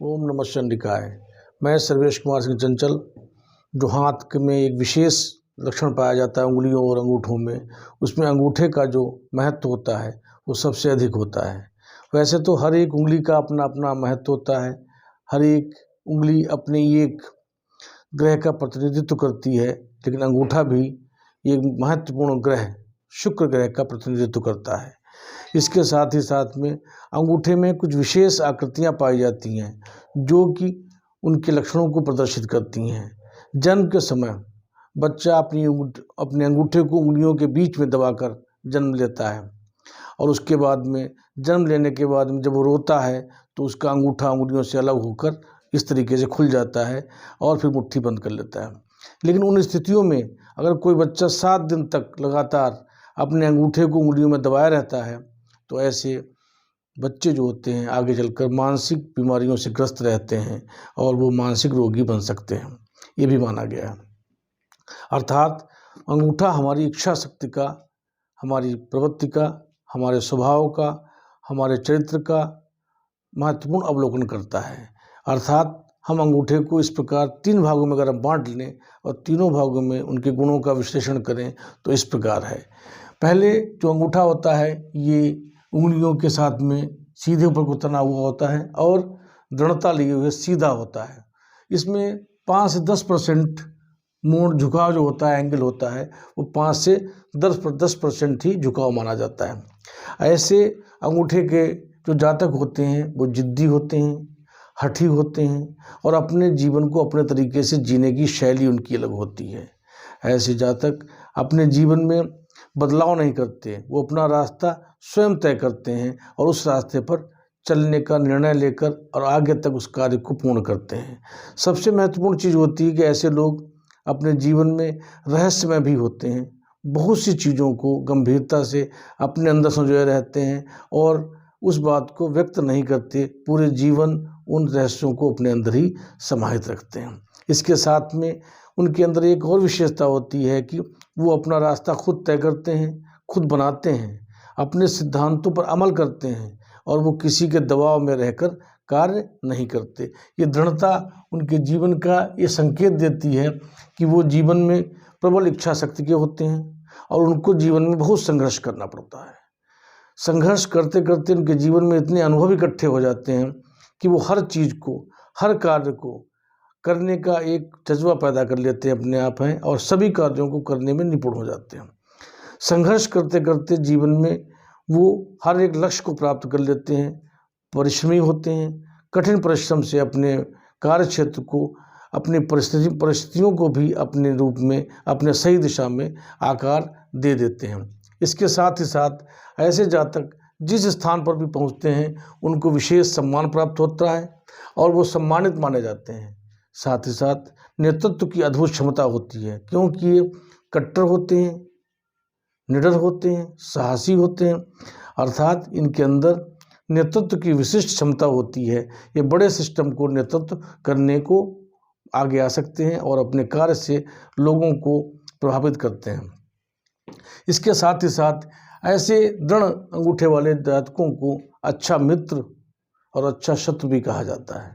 ओम नमः शिवाय। मैं सर्वेश कुमार सिंह चंचल। जो हाथ में एक विशेष लक्षण पाया जाता है उंगलियों और अंगूठों में, उसमें अंगूठे का जो महत्व होता है वो सबसे अधिक होता है। वैसे तो हर एक उंगली का अपना अपना महत्व होता है। हर एक उंगली अपने एक ग्रह का प्रतिनिधित्व करती है, लेकिन अंगूठा भी एक महत्वपूर्ण ग्रह शुक्र ग्रह का प्रतिनिधित्व करता है। इसके साथ ही साथ में अंगूठे में कुछ विशेष आकृतियां पाई जाती हैं जो कि उनके लक्षणों को प्रदर्शित करती हैं। जन्म के समय बच्चा अपने अंगूठे को उंगलियों के बीच में दबाकर जन्म लेता है और उसके बाद में जन्म लेने के बाद में जब वो रोता है तो उसका अंगूठा उंगलियों से अलग होकर इस तरीके से खुल जाता है और फिर मुट्ठी बंद कर लेता है। लेकिन उन स्थितियों में अगर कोई बच्चा 7 दिन तक लगातार अपने अंगूठे को उंगलियों में दबाया रहता है तो ऐसे बच्चे जो होते हैं आगे चलकर मानसिक बीमारियों से ग्रस्त रहते हैं और वो मानसिक रोगी बन सकते हैं, ये भी माना गया है। अर्थात अंगूठा हमारी इच्छा शक्ति का, हमारी प्रवृत्ति का, हमारे स्वभाव का, हमारे चरित्र का महत्वपूर्ण अवलोकन करता है। अर्थात हम अंगूठे को इस प्रकार 3 भागों में अगर हम बांट लें और तीनों भागों में उनके गुणों का विश्लेषण करें तो इस प्रकार है। पहले जो अंगूठा होता है ये उंगलियों के साथ में सीधे ऊपर को तना हुआ होता है और दृढ़ता लिए हुए सीधा होता है। इसमें 5 से 10% मोड़ झुकाव जो होता है, एंगल होता है, वो 5 से 10% ही झुकाव माना जाता है। ऐसे अंगूठे के जो जातक होते हैं वो जिद्दी होते हैं, हठी होते हैं और अपने जीवन को अपने तरीके से जीने की शैली उनकी अलग होती है। ऐसे जातक अपने जीवन में बदलाव नहीं करते, वो अपना रास्ता स्वयं तय करते हैं और उस रास्ते पर चलने का निर्णय लेकर और आगे तक उस कार्य को पूर्ण करते हैं। सबसे महत्वपूर्ण चीज़ होती है कि ऐसे लोग अपने जीवन में रहस्यमय भी होते हैं, बहुत सी चीज़ों को गंभीरता से अपने अंदर संजोए रहते हैं और उस बात को व्यक्त नहीं करते, पूरे जीवन उन रहस्यों को अपने अंदर ही समाहित रखते हैं। इसके साथ में उनके अंदर एक और विशेषता होती है कि वो अपना रास्ता खुद तय करते हैं, खुद बनाते हैं, अपने सिद्धांतों पर अमल करते हैं और वो किसी के दबाव में रहकर कार्य नहीं करते। ये दृढ़ता उनके जीवन का ये संकेत देती है कि वो जीवन में प्रबल इच्छा शक्ति के होते हैं और उनको जीवन में बहुत संघर्ष करना पड़ता है। संघर्ष करते करते उनके जीवन में इतने अनुभव इकट्ठे हो जाते हैं कि वो हर चीज़ को, हर कार्य को करने का एक जज्बा पैदा कर लेते हैं अपने आप हैं और सभी कार्यों को करने में निपुण हो जाते हैं। संघर्ष करते करते जीवन में वो हर एक लक्ष्य को प्राप्त कर लेते हैं, परिश्रमी होते हैं, कठिन परिश्रम से अपने कार्य क्षेत्र को, अपनी परिस्थितियों को भी अपने रूप में, अपने सही दिशा में आकार दे देते हैं। इसके साथ ही साथ ऐसे जातक जिस स्थान पर भी पहुंचते हैं उनको विशेष सम्मान प्राप्त होता है और वो सम्मानित माने जाते हैं। साथ ही साथ नेतृत्व की अद्भुत क्षमता होती है क्योंकि ये कट्टर होते हैं, निडर होते हैं, साहसी होते हैं। अर्थात इनके अंदर नेतृत्व की विशिष्ट क्षमता होती है। ये बड़े सिस्टम को नेतृत्व करने को आगे आ सकते हैं और अपने कार्य से लोगों को प्रभावित करते हैं। इसके साथ ही साथ ऐसे दृढ़ अंगूठे वाले जातकों को अच्छा मित्र और अच्छा शत्रु भी कहा जाता है।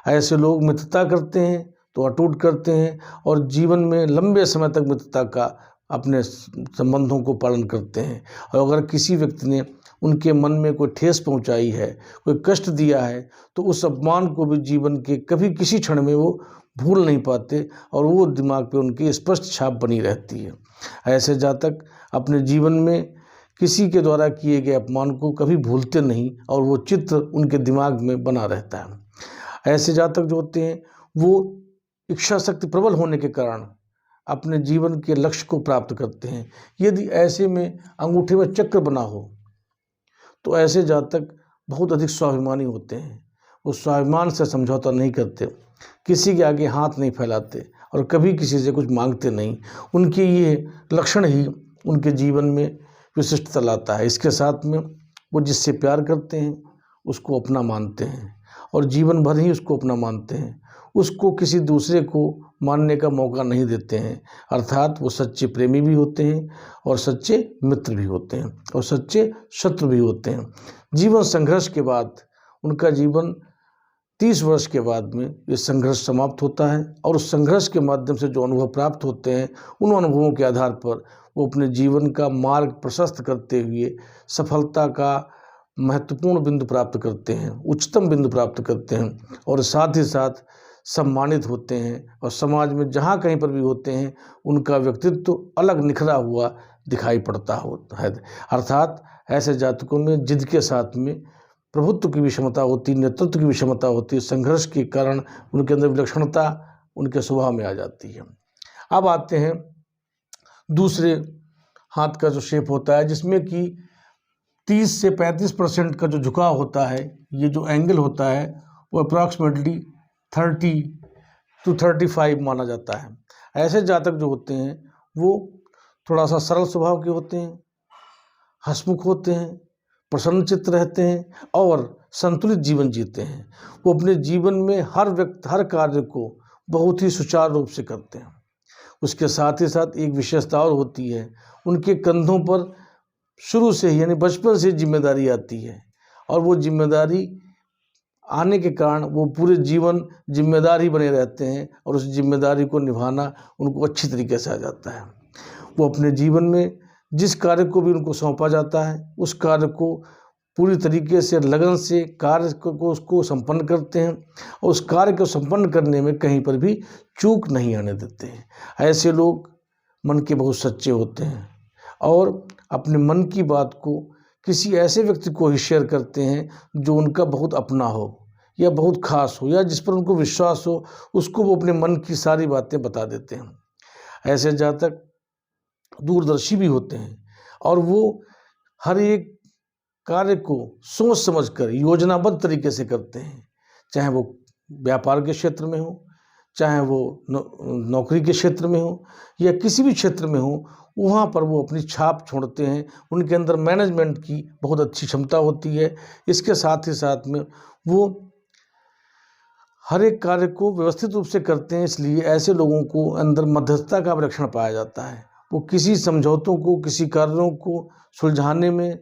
ऐसे लोग मित्रता करते हैं तो अटूट करते हैं और जीवन में लंबे समय तक मित्रता का अपने संबंधों को पालन करते हैं। और अगर किसी व्यक्ति ने उनके मन में कोई ठेस पहुंचाई है, कोई कष्ट दिया है, तो उस अपमान को भी जीवन के कभी किसी क्षण में वो भूल नहीं पाते और वो दिमाग पे उनकी स्पष्ट छाप बनी रहती है। ऐसे जातक अपने जीवन में किसी के द्वारा किए गए अपमान को कभी भूलते नहीं और वो चित्र उनके दिमाग में बना रहता है। ऐसे जातक जो होते हैं वो इच्छा शक्ति प्रबल होने के कारण अपने जीवन के लक्ष्य को प्राप्त करते हैं। यदि ऐसे में अंगूठे में चक्र बना हो तो ऐसे जातक बहुत अधिक स्वाभिमानी होते हैं। वो स्वाभिमान से समझौता नहीं करते, किसी के आगे हाथ नहीं फैलाते और कभी किसी से कुछ मांगते नहीं। उनके ये लक्षण ही उनके जीवन में विशिष्टता लाता है। इसके साथ में वो जिससे प्यार करते हैं उसको अपना मानते हैं और जीवन भर ही उसको अपना मानते हैं, उसको किसी दूसरे को मानने का मौका नहीं देते हैं। अर्थात वो सच्चे प्रेमी भी होते हैं और सच्चे मित्र भी होते हैं और सच्चे शत्रु भी होते हैं। जीवन संघर्ष के बाद उनका जीवन 30 वर्ष के बाद में ये संघर्ष समाप्त होता है और उस संघर्ष के माध्यम से जो अनुभव प्राप्त होते हैं, उन अनुभवों के आधार पर वो अपने जीवन का मार्ग प्रशस्त करते हुए सफलता का महत्वपूर्ण बिंदु प्राप्त करते हैं, उच्चतम बिंदु प्राप्त करते हैं और साथ ही साथ सम्मानित होते हैं और समाज में जहाँ कहीं पर भी होते हैं उनका व्यक्तित्व अलग निखरा हुआ दिखाई पड़ता है। अर्थात ऐसे जातकों में जिद के साथ में प्रभुत्व की भी क्षमता होती, नेतृत्व की भी क्षमता होती है। संघर्ष के कारण उनके अंदर विलक्षणता उनके स्वभाव में आ जाती है। अब आते हैं दूसरे हाथ का जो शेप होता है, जिसमें कि 30 से 35% का जो झुकाव होता है, ये जो एंगल होता है वो अप्रॉक्सीमेटली 30 to 35 माना जाता है। ऐसे जातक जो होते हैं वो थोड़ा सा सरल स्वभाव के होते हैं, हंसमुख होते हैं, प्रसन्नचित्त रहते हैं और संतुलित जीवन जीते हैं। वो अपने जीवन में हर कार्य को बहुत ही सुचारू रूप से करते हैं। उसके साथ ही साथ एक विशेषता और होती है, उनके कंधों पर शुरू से ही यानी बचपन से जिम्मेदारी आती है और वो जिम्मेदारी आने के कारण वो पूरे जीवन जिम्मेदार ही बने रहते हैं और उस जिम्मेदारी को निभाना उनको अच्छी तरीके से आ जाता है। वो अपने जीवन में जिस कार्य को भी उनको सौंपा जाता है उस कार्य को पूरी तरीके से लगन से कार्य को उसको संपन्न करते हैं और उस कार्य को संपन्न करने में कहीं पर भी चूक नहीं आने देते हैं। ऐसे लोग मन के बहुत सच्चे होते हैं और अपने मन की बात को किसी ऐसे व्यक्ति को ही शेयर करते हैं जो उनका बहुत अपना हो या बहुत खास हो या जिस पर उनको विश्वास हो, उसको वो अपने मन की सारी बातें बता देते हैं। ऐसे जातक दूरदर्शी भी होते हैं और वो हर एक कार्य को सोच समझकर योजनाबद्ध तरीके से करते हैं, चाहे वो व्यापार के क्षेत्र में हो, चाहे वो नौकरी के क्षेत्र में हो या किसी भी क्षेत्र में हो, वहाँ पर वो अपनी छाप छोड़ते हैं। उनके अंदर मैनेजमेंट की बहुत अच्छी क्षमता होती है। इसके साथ ही साथ में वो हर एक कार्य को व्यवस्थित रूप से करते हैं, इसलिए ऐसे लोगों को अंदर मध्यस्थता का लक्षण पाया जाता है। वो किसी समझौतों को, किसी कार्यों को सुलझाने में,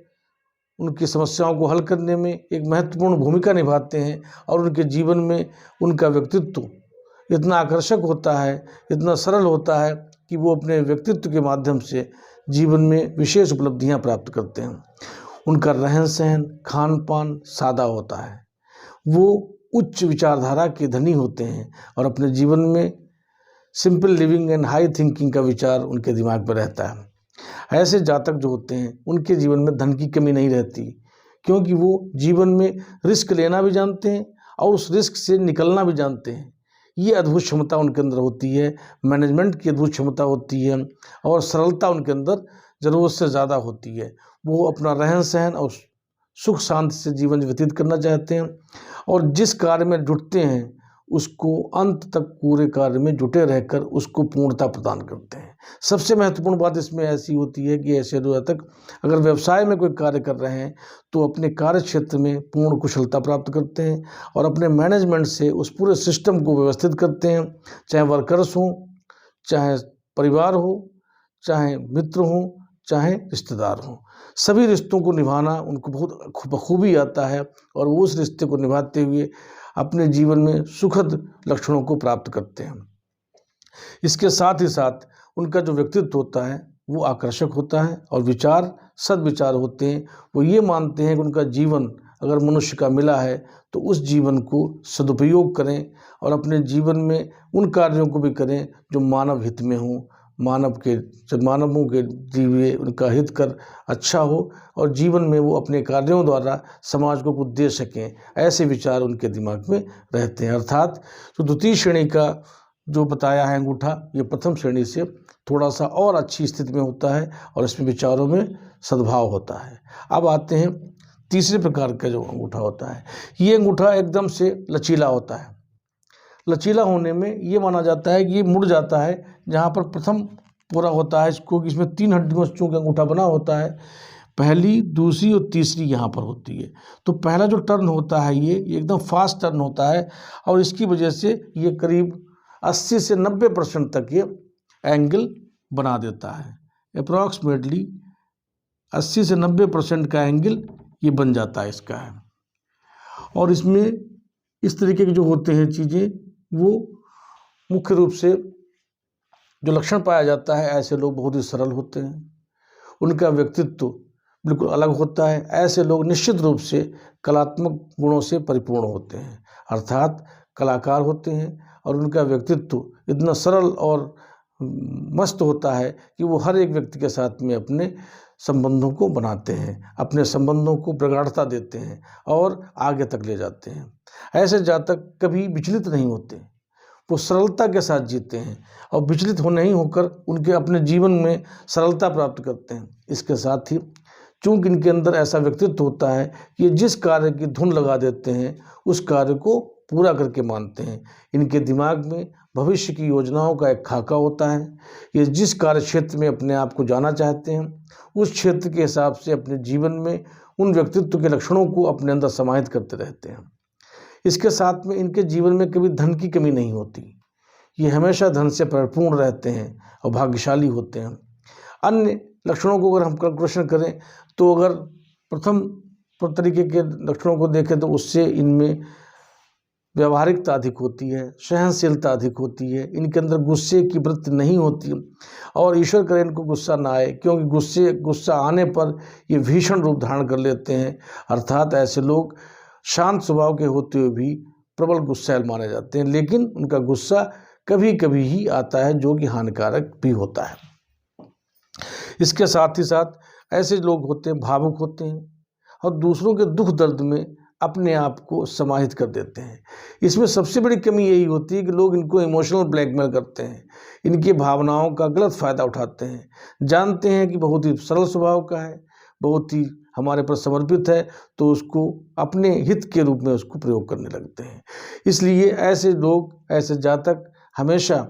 उनकी समस्याओं को हल करने में एक महत्वपूर्ण भूमिका निभाते हैं और उनके जीवन में उनका व्यक्तित्व इतना आकर्षक होता है, इतना सरल होता है कि वो अपने व्यक्तित्व के माध्यम से जीवन में विशेष उपलब्धियां प्राप्त करते हैं। उनका रहन सहन, खान पान सादा होता है। वो उच्च विचारधारा के धनी होते हैं और अपने जीवन में simple living and high thinking का विचार उनके दिमाग पर रहता है। ऐसे जातक जो होते हैं उनके जीवन में धन की कमी नहीं रहती, क्योंकि वो जीवन में रिस्क लेना भी जानते हैं और उस रिस्क से निकलना भी जानते हैं। ये अद्भुत क्षमता उनके अंदर होती है, मैनेजमेंट की अद्भुत क्षमता होती है और सरलता उनके अंदर ज़रूरत से ज़्यादा होती है। वो अपना रहन सहन और सुख शांति से जीवन व्यतीत करना चाहते हैं और जिस कार्य में जुटते हैं उसको अंत तक पूरे कार्य में जुटे रहकर उसको पूर्णता प्रदान करते हैं। सबसे महत्वपूर्ण बात इसमें ऐसी होती है कि ऐसे जातक अगर व्यवसाय में कोई कार्य कर रहे हैं तो अपने कार्य क्षेत्र में पूर्ण कुशलता प्राप्त करते हैं और अपने मैनेजमेंट से उस पूरे सिस्टम को व्यवस्थित करते हैं, चाहे वर्कर्स हों, चाहे परिवार हो, चाहे मित्र हों, चाहे रिश्तेदार हों। सभी रिश्तों को निभाना उनको बहुत बखूबी आता है और वो उस रिश्ते को निभाते हुए अपने जीवन में सुखद लक्षणों को प्राप्त करते हैं। इसके साथ ही साथ उनका जो व्यक्तित्व होता है वो आकर्षक होता है और विचार सद्विचार होते हैं। वो ये मानते हैं कि उनका जीवन अगर मनुष्य का मिला है तो उस जीवन को सदुपयोग करें और अपने जीवन में उन कार्यों को भी करें जो मानव हित में हों, मानवों के जीवे उनका हित कर अच्छा हो और जीवन में वो अपने कार्यों द्वारा समाज को कुछ दे सकें, ऐसे विचार उनके दिमाग में रहते हैं। अर्थात जो द्वितीय श्रेणी का जो बताया है अंगूठा, ये प्रथम श्रेणी से थोड़ा सा और अच्छी स्थिति में होता है और इसमें विचारों में सद्भाव होता है। अब आते हैं तीसरे प्रकार का जो अंगूठा होता है। ये अंगूठा एकदम से लचीला होता है। लचीला होने में ये माना जाता है कि ये मुड़ जाता है। जहाँ पर प्रथम पूरा होता है इसको, इसमें 3 हड्डियों से चूंकि अंगूठा बना होता है, पहली, दूसरी और तीसरी यहाँ पर होती है। तो पहला जो टर्न होता है ये एकदम फास्ट टर्न होता है और इसकी वजह से ये करीब 80 से 90% तक ये एंगल बना देता है। अप्रॉक्सीमेटली 80 से 90% का एंगल ये बन जाता है इसका है। और इसमें इस तरीके के जो होते हैं चीज़ें, वो मुख्य रूप से जो लक्षण पाया जाता है, ऐसे लोग बहुत ही सरल होते हैं, उनका व्यक्तित्व बिल्कुल अलग होता है। ऐसे लोग निश्चित रूप से कलात्मक गुणों से परिपूर्ण होते हैं, अर्थात कलाकार होते हैं, और उनका व्यक्तित्व इतना सरल और मस्त होता है कि वो हर एक व्यक्ति के साथ में अपने संबंधों को बनाते हैं, अपने संबंधों को प्रगाढ़ता देते हैं और आगे तक ले जाते हैं। ऐसे जातक कभी विचलित नहीं होते, वो सरलता के साथ जीते हैं और विचलित हो नहीं होकर उनके अपने जीवन में सरलता प्राप्त करते हैं। इसके साथ ही चूंकि इनके अंदर ऐसा व्यक्तित्व होता है कि ये जिस कार्य की धुन लगा देते हैं उस कार्य को पूरा करके मानते हैं। इनके दिमाग में भविष्य की योजनाओं का एक खाका होता है। ये जिस कार्य क्षेत्र में अपने आप को जाना चाहते हैं उस क्षेत्र के हिसाब से अपने जीवन में उन व्यक्तित्व के लक्षणों को अपने अंदर समाहित करते रहते हैं। इसके साथ में इनके जीवन में कभी धन की कमी नहीं होती, ये हमेशा धन से परिपूर्ण रहते हैं और भाग्यशाली होते हैं। अन्य लक्षणों को अगर हम कैलकुलेशन करें तो अगर प्रथम तरीके के लक्षणों को देखें तो उससे इनमें व्यावहारिकता अधिक होती है, सहनशीलता अधिक होती है, इनके अंदर गुस्से की वृत्ति नहीं होती, और ईश्वर करे इनको गुस्सा ना आए, क्योंकि गुस्सा आने पर ये भीषण रूप धारण कर लेते हैं। अर्थात ऐसे लोग शांत स्वभाव के होते हुए भी प्रबल गुस्सैल माने जाते हैं, लेकिन उनका गुस्सा कभी कभी ही आता है जो कि हानिकारक भी होता है। इसके साथ ही साथ ऐसे लोग होते हैं भावुक होते हैं और दूसरों के दुख दर्द में अपने आप को समाहित कर देते हैं। इसमें सबसे बड़ी कमी यही होती है कि लोग इनको इमोशनल ब्लैकमेल करते हैं, इनकी भावनाओं का गलत फ़ायदा उठाते हैं, जानते हैं कि बहुत ही सरल स्वभाव का है, बहुत ही हमारे पर समर्पित है, तो उसको अपने हित के रूप में उसको प्रयोग करने लगते हैं। इसलिए ऐसे लोग, ऐसे जातक हमेशा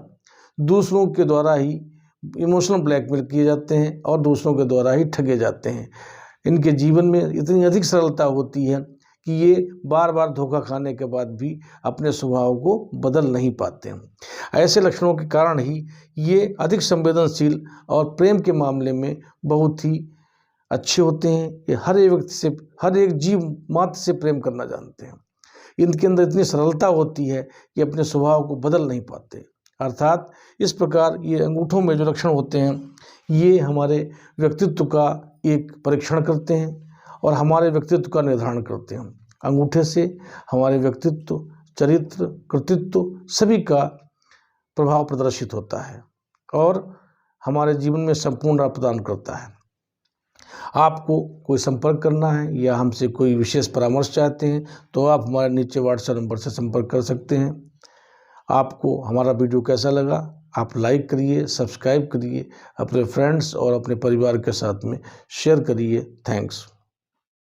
दूसरों के द्वारा ही इमोशनल ब्लैकमेल किए जाते हैं और दूसरों के द्वारा ही ठगे जाते हैं। इनके जीवन में इतनी अधिक सरलता होती है कि ये बार बार धोखा खाने के बाद भी अपने स्वभाव को बदल नहीं पाते हैं। ऐसे लक्षणों के कारण ही ये अधिक संवेदनशील और प्रेम के मामले में बहुत ही अच्छे होते हैं। ये हर एक व्यक्ति से, हर एक जीव मात्र से प्रेम करना जानते हैं। इनके अंदर इतनी सरलता होती है कि अपने स्वभाव को बदल नहीं पाते। अर्थात इस प्रकार ये अंगूठों में जो लक्षण होते हैं ये हमारे व्यक्तित्व का एक परीक्षण करते हैं और हमारे व्यक्तित्व का निर्धारण करते हैं। अंगूठे से हमारे व्यक्तित्व, चरित्र, कृतित्व सभी का प्रभाव प्रदर्शित होता है और हमारे जीवन में संपूर्ण लाभ प्रदान करता है। आपको कोई संपर्क करना है या हमसे कोई विशेष परामर्श चाहते हैं तो आप हमारे नीचे व्हाट्सएप नंबर से संपर्क कर सकते हैं। आपको हमारा वीडियो कैसा लगा आप लाइक करिए, सब्सक्राइब करिए, अपने फ्रेंड्स और अपने परिवार के साथ में शेयर करिए। थैंक्स।